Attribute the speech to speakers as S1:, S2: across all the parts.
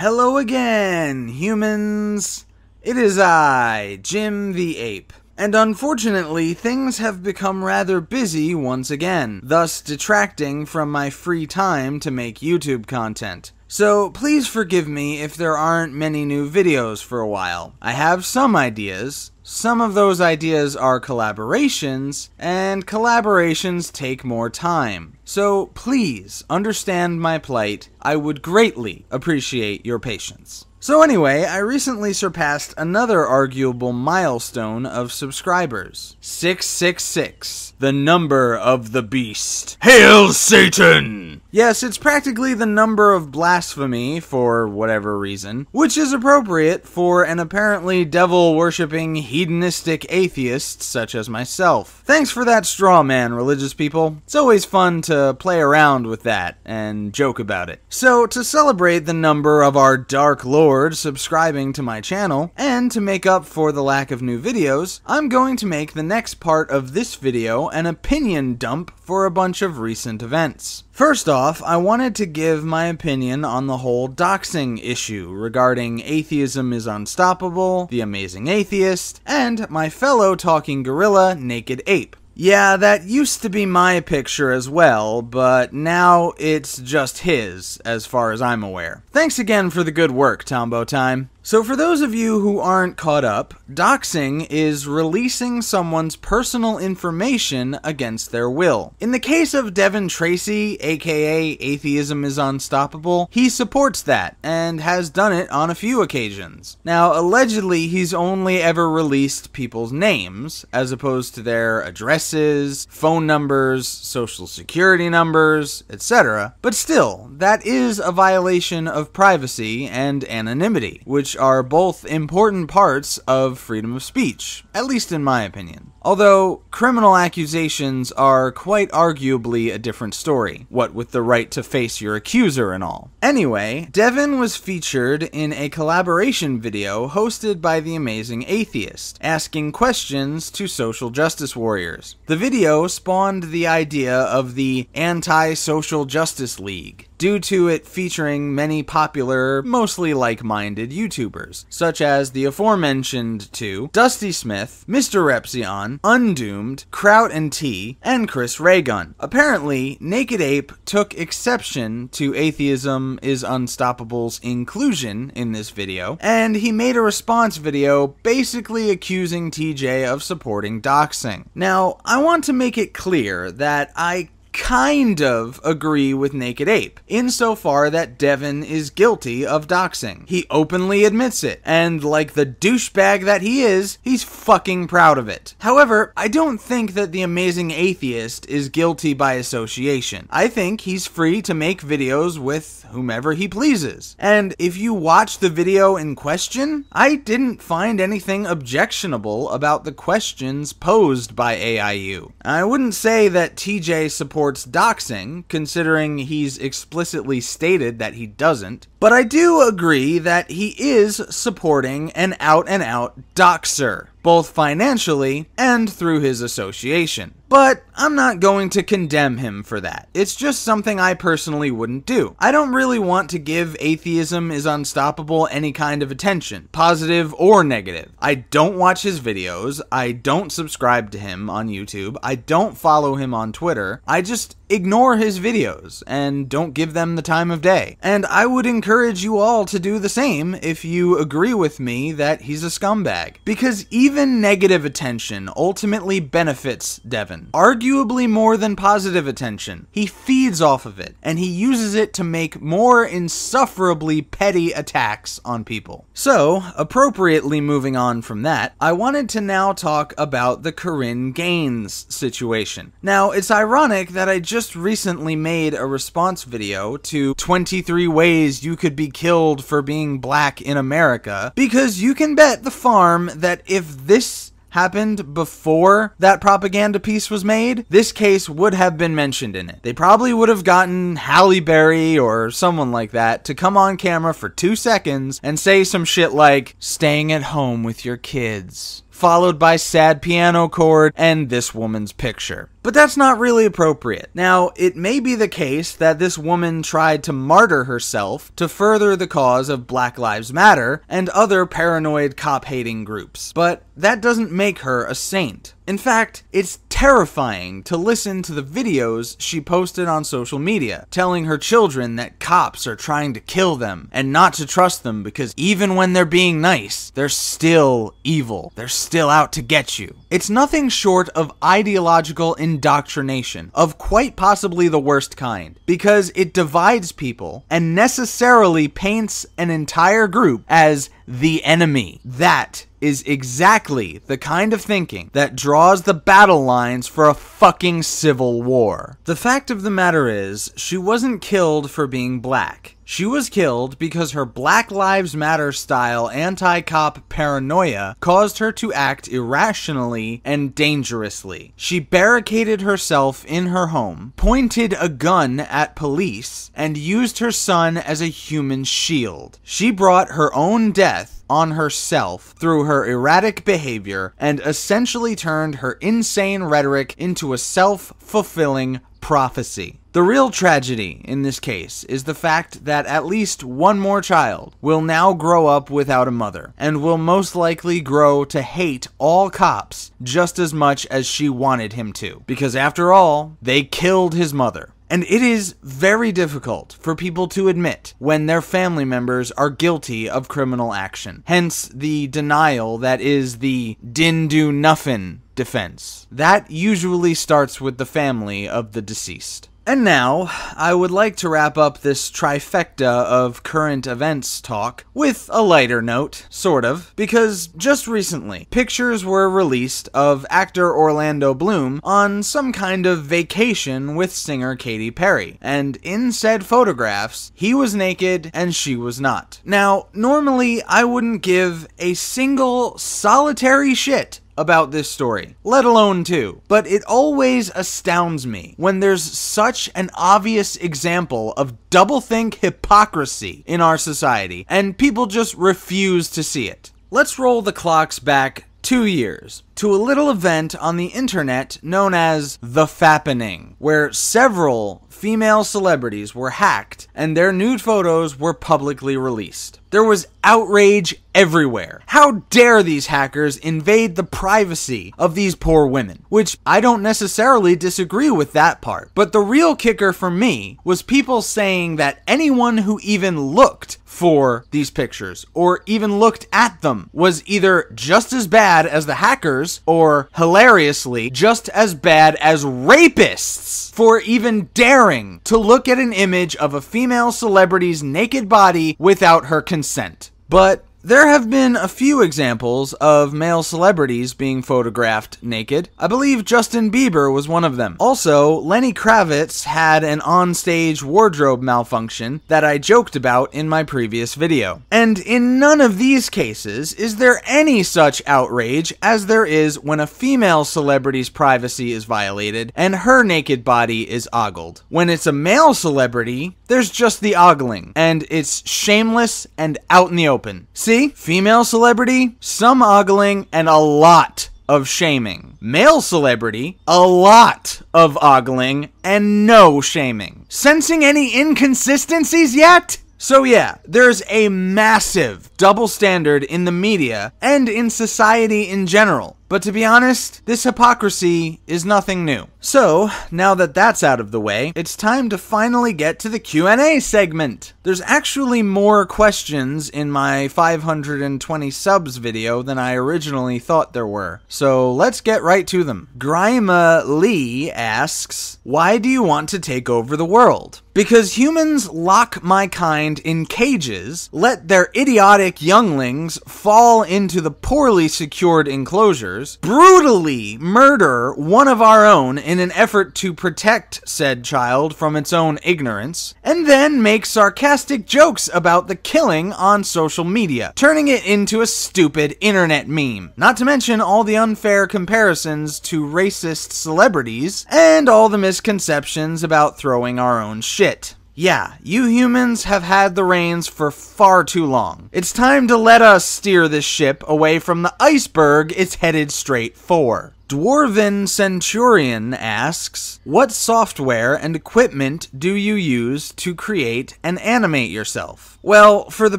S1: Hello again, humans. It is I, Jim the Ape. And unfortunately, things have become rather busy once again, thus detracting from my free time to make YouTube content. So please forgive me if there aren't many new videos for a while. I have some ideas. Some of those ideas are collaborations, and collaborations take more time. So please understand my plight. I would greatly appreciate your patience. So anyway, I recently surpassed another arguable milestone of subscribers. 666, the number of the beast. Hail Satan! Yes, it's practically the number of blasphemy, for whatever reason, which is appropriate for an apparently devil-worshipping, hedonistic atheist such as myself. Thanks for that straw man, religious people. It's always fun to play around with that and joke about it. So, to celebrate the number of our Dark Lord subscribing to my channel, and to make up for the lack of new videos, I'm going to make the next part of this video an opinion dump for a bunch of recent events. First off, I wanted to give my opinion on the whole doxing issue regarding Atheism is Unstoppable, The Amazing Atheist, and my fellow talking gorilla, Naked Ape. Yeah, that used to be my picture as well, but now it's just his, as far as I'm aware. Thanks again for the good work, Tombo Time. So for those of you who aren't caught up, doxing is releasing someone's personal information against their will. In the case of Devin Tracy, aka Atheism is Unstoppable, he supports that, and has done it on a few occasions. Now, allegedly, he's only ever released people's names, as opposed to their addresses, phone numbers, social security numbers, etc. But still, that is a violation of privacy and anonymity, which are both important parts of freedom of speech, at least in my opinion. Although, criminal accusations are quite arguably a different story, what with the right to face your accuser and all. Anyway, Devin was featured in a collaboration video hosted by The Amazing Atheist, asking questions to social justice warriors. The video spawned the idea of the Anti-Social Justice League, due to it featuring many popular, mostly like-minded YouTubers, such as the aforementioned two, Dusty Smith, Mr. Repzion, Undoomed, Kraut and T, and Chris Raygun. Apparently, Naked Ape took exception to Atheism is Unstoppable's inclusion in this video, and he made a response video basically accusing TJ of supporting doxing. Now, I want to make it clear that I kind of agree with Naked Ape, insofar that Devin is guilty of doxing. He openly admits it, and like the douchebag that he is, he's fucking proud of it. However, I don't think that The Amazing Atheist is guilty by association. I think he's free to make videos with whomever he pleases. And if you watch the video in question, I didn't find anything objectionable about the questions posed by AIU. I wouldn't say that TJ supports doxing, considering he's explicitly stated that he doesn't, but I do agree that he is supporting an out-and-out doxer, both financially and through his association. But I'm not going to condemn him for that. It's just something I personally wouldn't do. I don't really want to give Atheism is Unstoppable any kind of attention, positive or negative. I don't watch his videos, I don't subscribe to him on YouTube, I don't follow him on Twitter, I just ignore his videos and don't give them the time of day. And I would encourage you all to do the same if you agree with me that he's a scumbag. Because even negative attention ultimately benefits Devin, arguably more than positive attention. He feeds off of it, and he uses it to make more insufferably petty attacks on people. So, appropriately moving on from that, I wanted to now talk about the Corinne Gaines situation. Now, it's ironic that I just recently made a response video to 23 ways you could be killed for being black in America, because you can bet the farm that if this happened before that propaganda piece was made, this case would have been mentioned in it. They probably would have gotten Halle Berry or someone like that to come on camera for 2 seconds and say some shit like, "Staying at home with your kids," followed by sad piano chord and this woman's picture. But that's not really appropriate. Now, it may be the case that this woman tried to martyr herself to further the cause of Black Lives Matter and other paranoid cop-hating groups, but that doesn't make her a saint. In fact, it's terrifying to listen to the videos she posted on social media, telling her children that cops are trying to kill them and not to trust them because even when they're being nice, they're still evil. They're still out to get you. It's nothing short of ideological indoctrination of quite possibly the worst kind, because it divides people and necessarily paints an entire group as the enemy. That is exactly the kind of thinking that draws the battle lines for a fucking civil war. The fact of the matter is, she wasn't killed for being black. She was killed because her Black Lives Matter style anti-cop paranoia caused her to act irrationally and dangerously. She barricaded herself in her home, pointed a gun at police, and used her son as a human shield. She brought her own death on herself through her erratic behavior and essentially turned her insane rhetoric into a self-fulfilling prophecy. The real tragedy in this case is the fact that at least one more child will now grow up without a mother and will most likely grow to hate all cops just as much as she wanted him to, because after all, they killed his mother. And it is very difficult for people to admit when their family members are guilty of criminal action. Hence the denial that is the "didn't do nuffin" defense. That usually starts with the family of the deceased. And now, I would like to wrap up this trifecta of current events talk with a lighter note, sort of, because just recently, pictures were released of actor Orlando Bloom on some kind of vacation with singer Katy Perry, and in said photographs, he was naked and she was not. Now, normally I wouldn't give a single solitary shit about this story, let alone two, but it always astounds me when there's such an obvious example of doublethink hypocrisy in our society, and people just refuse to see it. Let's roll the clocks back 2 years to a little event on the internet known as The Fappening, where several female celebrities were hacked and their nude photos were publicly released. There was outrage everywhere. How dare these hackers invade the privacy of these poor women? Which I don't necessarily disagree with that part. But the real kicker for me was people saying that anyone who even looked for these pictures or even looked at them was either just as bad as the hackers or, hilariously, just as bad as rapists for even daring to look at an image of a female celebrity's naked body without her consent. But there have been a few examples of male celebrities being photographed naked. I believe Justin Bieber was one of them. Also, Lenny Kravitz had an onstage wardrobe malfunction that I joked about in my previous video. And in none of these cases is there any such outrage as there is when a female celebrity's privacy is violated and her naked body is ogled. When it's a male celebrity, there's just the ogling, and it's shameless and out in the open. See? Female celebrity, some ogling, and a lot of shaming. Male celebrity, a lot of ogling, and no shaming. Sensing any inconsistencies yet? So yeah, there's a massive double standard in the media and in society in general. But to be honest, this hypocrisy is nothing new. So, now that that's out of the way, it's time to finally get to the Q&A segment. There's actually more questions in my 520 subs video than I originally thought there were. So, let's get right to them. Grima Lee asks, why do you want to take over the world? Because humans lock my kind in cages, let their idiotic younglings fall into the poorly secured enclosures, brutally murder one of our own in an effort to protect said child from its own ignorance, and then make sarcastic jokes about the killing on social media, turning it into a stupid internet meme. Not to mention all the unfair comparisons to racist celebrities, and all the misconceptions about throwing our own shit. Yeah, you humans have had the reins for far too long. It's time to let us steer this ship away from the iceberg it's headed straight for. Dwarven Centurion asks, what software and equipment do you use to create and animate yourself? Well, for the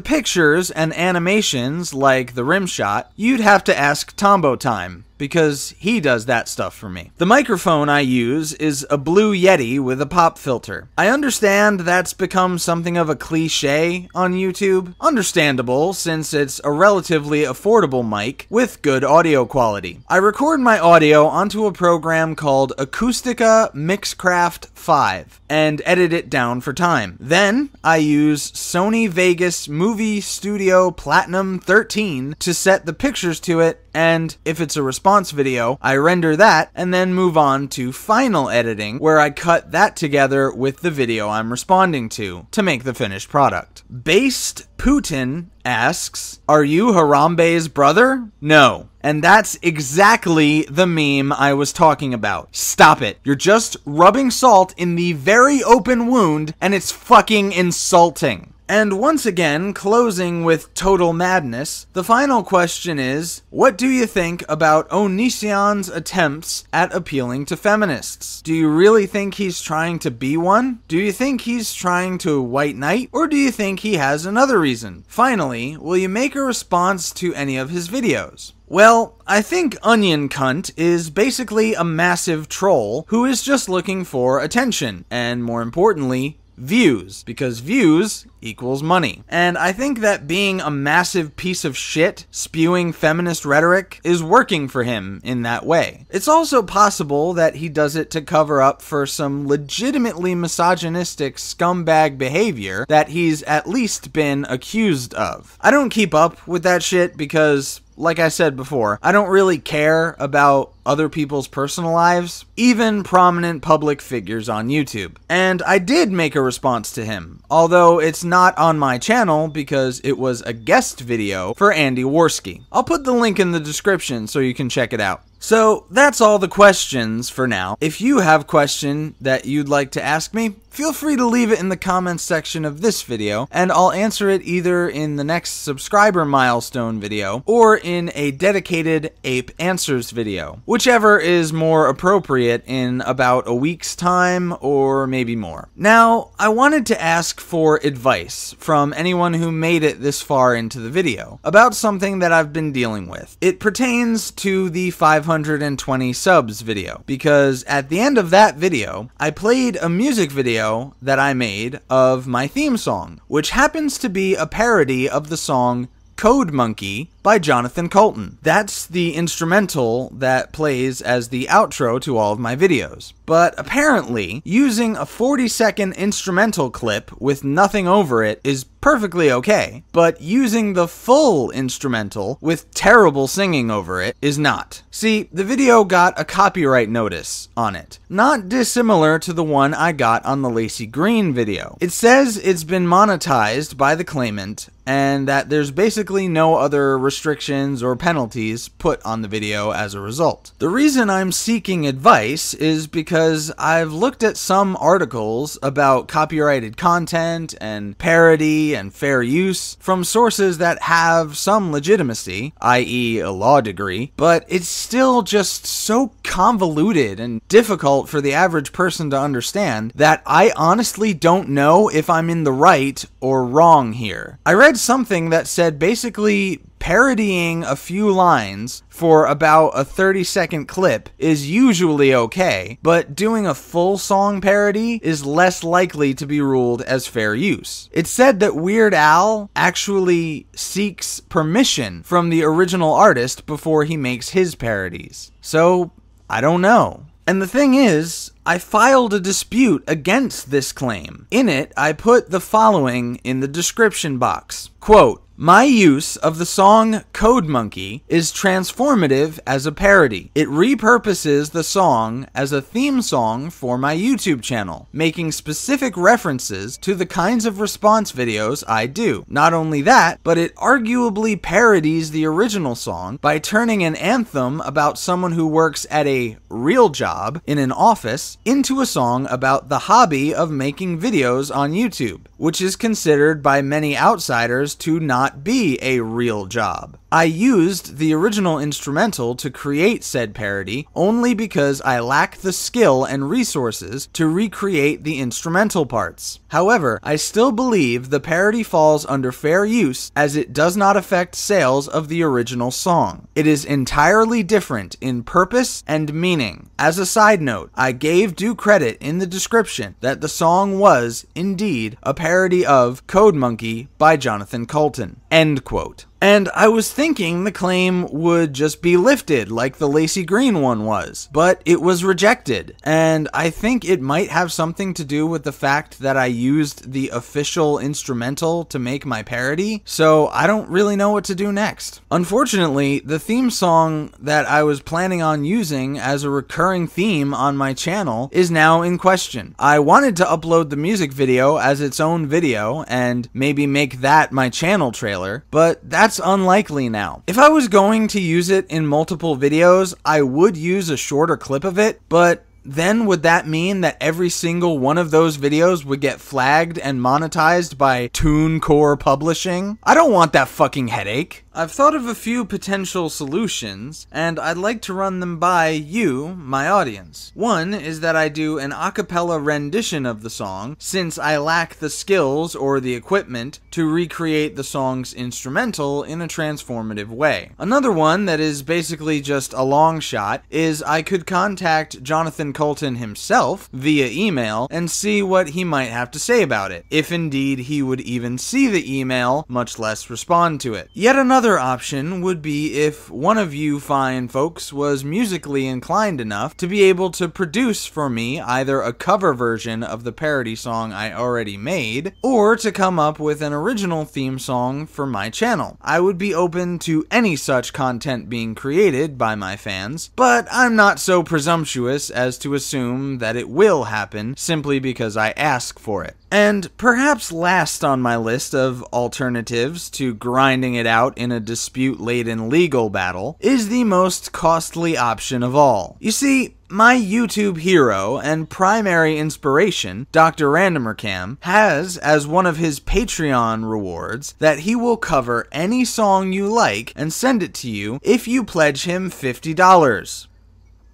S1: pictures and animations like the rim shot, you'd have to ask Tombo Time, because he does that stuff for me. The microphone I use is a Blue Yeti with a pop filter. I understand that's become something of a cliche on YouTube. Understandable, since it's a relatively affordable mic with good audio quality. I record my audio onto a program called Acoustica Mixcraft 5 and edit it down for time. Then I use Sony Vegas Movie Studio Platinum 13 to set the pictures to it, and if it's a response video, I render that and then move on to final editing, where I cut that together with the video I'm responding to make the finished product. Based Putin asks, are you Harambe's brother? No. And that's exactly the meme I was talking about. Stop it. You're just rubbing salt in the very open wound, and it's fucking insulting. And once again, closing with total madness, the final question is, what do you think about Onision's attempts at appealing to feminists? Do you really think he's trying to be one? Do you think he's trying to white knight? Or do you think he has another reason? Finally, will you make a response to any of his videos? Well, I think Onion Cunt is basically a massive troll who is just looking for attention, and more importantly, views, because views equals money. And I think that being a massive piece of shit spewing feminist rhetoric is working for him in that way. It's also possible that he does it to cover up for some legitimately misogynistic scumbag behavior that he's at least been accused of. I don't keep up with that shit because, like I said before, I don't really care about other people's personal lives, even prominent public figures on YouTube. And I did make a response to him, although it's not on my channel because it was a guest video for Andy Worski. I'll put the link in the description so you can check it out. So that's all the questions for now. If you have a question that you'd like to ask me, feel free to leave it in the comments section of this video, and I'll answer it either in the next subscriber milestone video or in a dedicated Ape Answers video, whichever is more appropriate in about a week's time or maybe more. Now, I wanted to ask for advice from anyone who made it this far into the video about something that I've been dealing with. It pertains to the 520 subs video, because at the end of that video, I played a music video that I made of my theme song, which happens to be a parody of the song Code Monkey by Jonathan Coulton. That's the instrumental that plays as the outro to all of my videos. But apparently, using a 40-second instrumental clip with nothing over it is perfectly okay, but using the full instrumental with terrible singing over it is not. See, the video got a copyright notice on it, not dissimilar to the one I got on the Lacey Green video. It says it's been monetized by the claimant, and that there's basically no other restrictions or penalties put on the video as a result. The reason I'm seeking advice is because I've looked at some articles about copyrighted content and parody and fair use from sources that have some legitimacy, i.e. a law degree, but it's still just so convoluted and difficult for the average person to understand that I honestly don't know if I'm in the right or wrong here. I read something that said basically parodying a few lines for about a 30-second clip is usually okay, but doing a full song parody is less likely to be ruled as fair use. It's said that Weird Al actually seeks permission from the original artist before he makes his parodies. So, I don't know. And the thing is, I filed a dispute against this claim. In it, I put the following in the description box. Quote, "My use of the song Code Monkey is transformative as a parody. It repurposes the song as a theme song for my YouTube channel, making specific references to the kinds of response videos I do. Not only that, but it arguably parodies the original song by turning an anthem about someone who works at a real job in an office into a song about the hobby of making videos on YouTube, which is considered by many outsiders to not be a real job. I used the original instrumental to create said parody only because I lack the skill and resources to recreate the instrumental parts. However, I still believe the parody falls under fair use as it does not affect sales of the original song. It is entirely different in purpose and meaning. As a side note, I gave due credit in the description that the song was, indeed, a parody of Code Monkey by Jonathan Coulton. End quote. And I was thinking the claim would just be lifted like the Laci Green one was, but it was rejected. And I think it might have something to do with the fact that I used the official instrumental to make my parody, so I don't really know what to do next. Unfortunately, the theme song that I was planning on using as a recurring theme on my channel is now in question. I wanted to upload the music video as its own video and maybe make that my channel trailer, but that's unlikely now. If I was going to use it in multiple videos, I would use a shorter clip of it, but then would that mean that every single one of those videos would get flagged and monetized by TuneCore Publishing? I don't want that fucking headache. I've thought of a few potential solutions, and I'd like to run them by you, my audience. One is that I do an a cappella rendition of the song, since I lack the skills or the equipment to recreate the song's instrumental in a transformative way. Another one that is basically just a long shot is I could contact Jonathan Coulton himself via email and see what he might have to say about it, if indeed he would even see the email, much less respond to it. Yet another option would be if one of you fine folks was musically inclined enough to be able to produce for me either a cover version of the parody song I already made, or to come up with an original theme song for my channel. I would be open to any such content being created by my fans, but I'm not so presumptuous as to assume that it will happen simply because I ask for it. And perhaps last on my list of alternatives to grinding it out in a dispute-laden legal battle is the most costly option of all. You see, my YouTube hero and primary inspiration, Dr. Randomercam, has as one of his Patreon rewards that he will cover any song you like and send it to you if you pledge him $50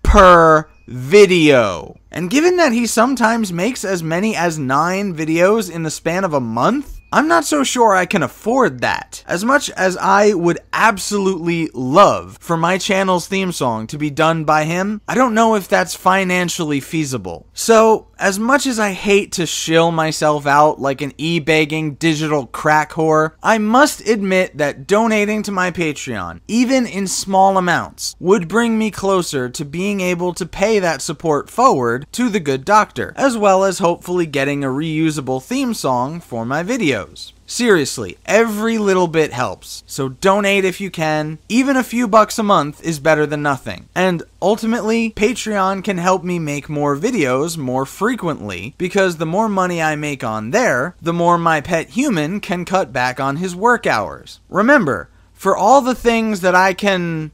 S1: per video. And given that he sometimes makes as many as 9 videos in the span of a month, I'm not so sure I can afford that. As much as I would absolutely love for my channel's theme song to be done by him, I don't know if that's financially feasible. So, as much as I hate to shill myself out like an e-begging digital crack whore, I must admit that donating to my Patreon, even in small amounts, would bring me closer to being able to pay that support forward to the good doctor, as well as hopefully getting a reusable theme song for my videos. Seriously, every little bit helps, so donate if you can. Even a few bucks a month is better than nothing. And ultimately, Patreon can help me make more videos more frequently, because the more money I make on there, the more my pet human can cut back on his work hours. Remember, for all the things that I can,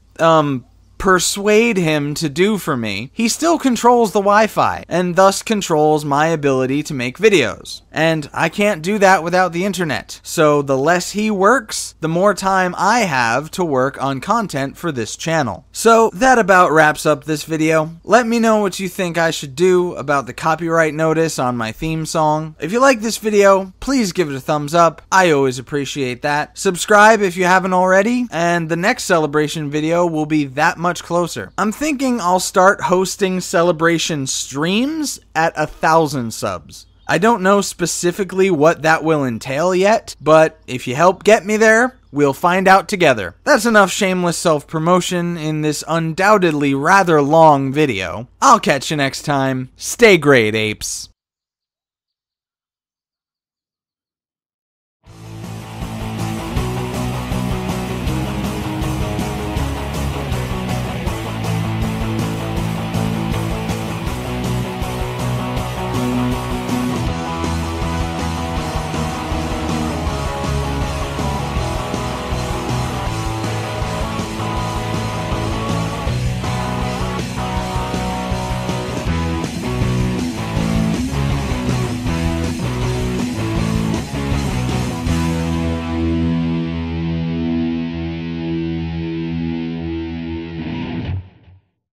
S1: persuade him to do for me, he still controls the Wi-Fi, and thus controls my ability to make videos. And I can't do that without the internet. So the less he works, the more time I have to work on content for this channel. So that about wraps up this video. Let me know what you think I should do about the copyright notice on my theme song. If you like this video, please give it a thumbs up. I always appreciate that. Subscribe if you haven't already, and the next celebration video will be that much closer. I'm thinking I'll start hosting celebration streams at 1,000 subs. I don't know specifically what that will entail yet, but if you help get me there, we'll find out together. That's enough shameless self-promotion in this undoubtedly rather long video. I'll catch you next time. Stay great, apes.